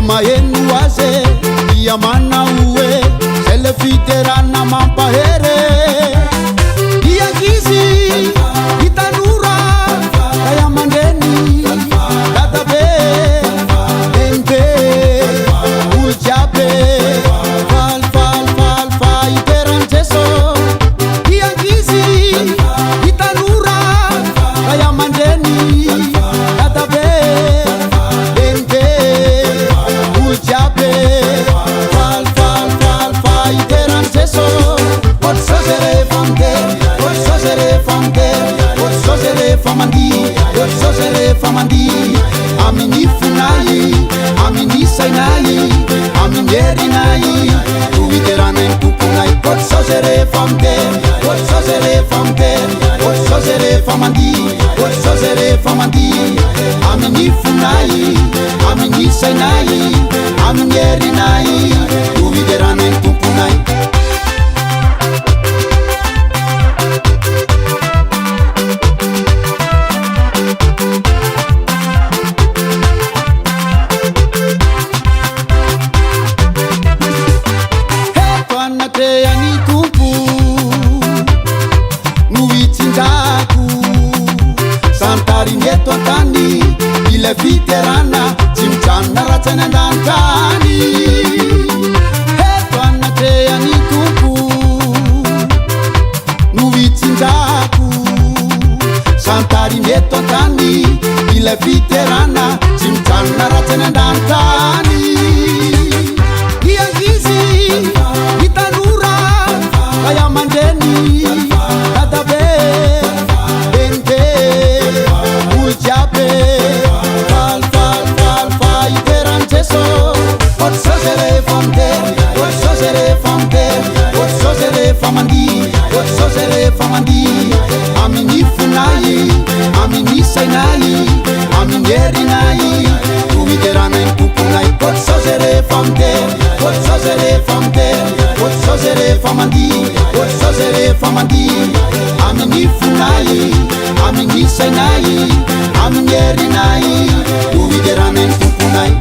Mayenuase Yamana uwe Selefiterana mampahere Iyagizi Itanura Kayamandeni Databe Ente Uljabe Fal fal fal fal Iteranteso Iyagizi Itanura Kayamandeni Databe Fal fal fal fal Iteranteso Otsosere famke Otsosere famke Otsosere famandi Otsosere famandi Amini funai Amini sainai Amini nai Uiterana impupunai Otsosere famke Otsosere famke Otsosere famandi Otsosere famandi Amini funai Amini sainai Amini nai Uiterana impupunai Santarinieto tani ile fiterana chimchana ratana dantani hetwana te anituku nuwichinjaku Santarinieto tani ile fiterana chimchana ratana dantani Iyagizi Itanura Kayamandeni Databe Fal fal fal fal Iteranteso Otsosere famke Otsosere famke Otsosere famandi Otsosere famandi Amini funai Amini sainai Amini nai Uiterana impupunai Otsosere famke Otsosere famke Otsosere famandi Otsosere famandi Amini funai Amini sainai Amini nai Uiterana impupunai